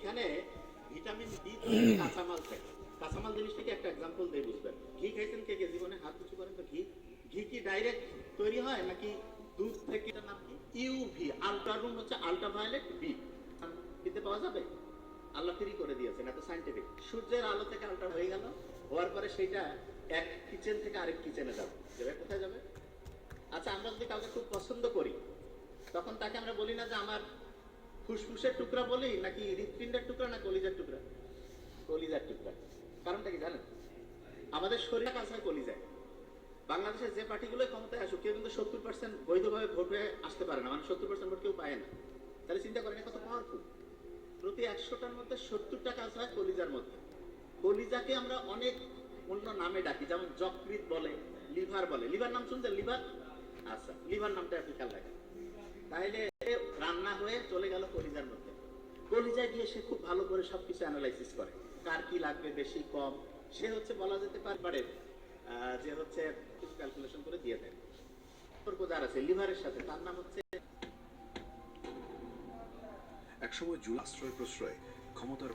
এখানে vitamin D কাঁচামাল থাকে। কাঁচামাল জিনিসটাকে একটা এক্সাম্পল দিয়ে বুঝবেন। ঘি খাইছেন কে কে জীবনে? হাত উঁচু করেন তো। ঘি ঘি কি ডাইরেক্ট তৈরি হয় নাকি দুধ থেকে? এটার নাম কি? ইউভি, আলট্রারুম হচ্ছে আলট্রাভায়োলেট বি। খেতে পাওয়া যাবে? আল্লাহ ফ্রি করে দিয়েছেন, এত সাইন্টিফিক। সূর্যের আলো থেকে আলট্রা হয়ে গেল, হওয়ার পরে সেটা এক কিচেন থেকে আরেক কিচেনে যাবে। কোথায় যাবে? আচ্ছা, আমরা যদি কাউকে খুব পছন্দ করি তখন তাকে আমরা বলি না যে আমার ফুসফুসের টুকরা বলি, নাকি হৃৎপিণ্ডের টুকরা, না কলিজার টুকরা? কলিজার টুকরা। কারণটা কি জানেন? আমাদের শরীরে কাজ হয় কলিজায়। বাংলাদেশের যে পার্টিগুলো ক্ষমতায় আসুক, কেউ কিন্তু 70% বৈধভাবে ভোট হয়ে আসতে পারে না, মানে 70% ভোট কেউ পায় না। তাহলে চিন্তা করেন কত পাওয়ারফুল। প্রতি 100টার মধ্যে 70টা কাজ হয় কলিজার মধ্যে। কলিজাকে আমরা অনেক অন্য নামে ডাকি, যেমন যকৃৎ বলে, লিভার বলে। লিভার নাম শুনছেন? লিভার? আচ্ছা, লিভার নামটা আপনি খেয়াল রাখেন। তাহলে রান্না হয়ে চলে গেল কলিজার মধ্যে। কলিজায় গিয়ে সে খুব ভালো করে সবকিছু অ্যানালাইসিস করে, কার কি লাগবে, বেশি কম। সে হচ্ছে বলা যেতে পারে যে হচ্ছে কিছু ক্যালকুলেশন করে দিয়ে দেয়। সম্পর্ক যার আছে লিভারের সাথে, তার নাম হচ্ছে। একসময় আশ্রয় প্রশ্রয় ক্ষমতার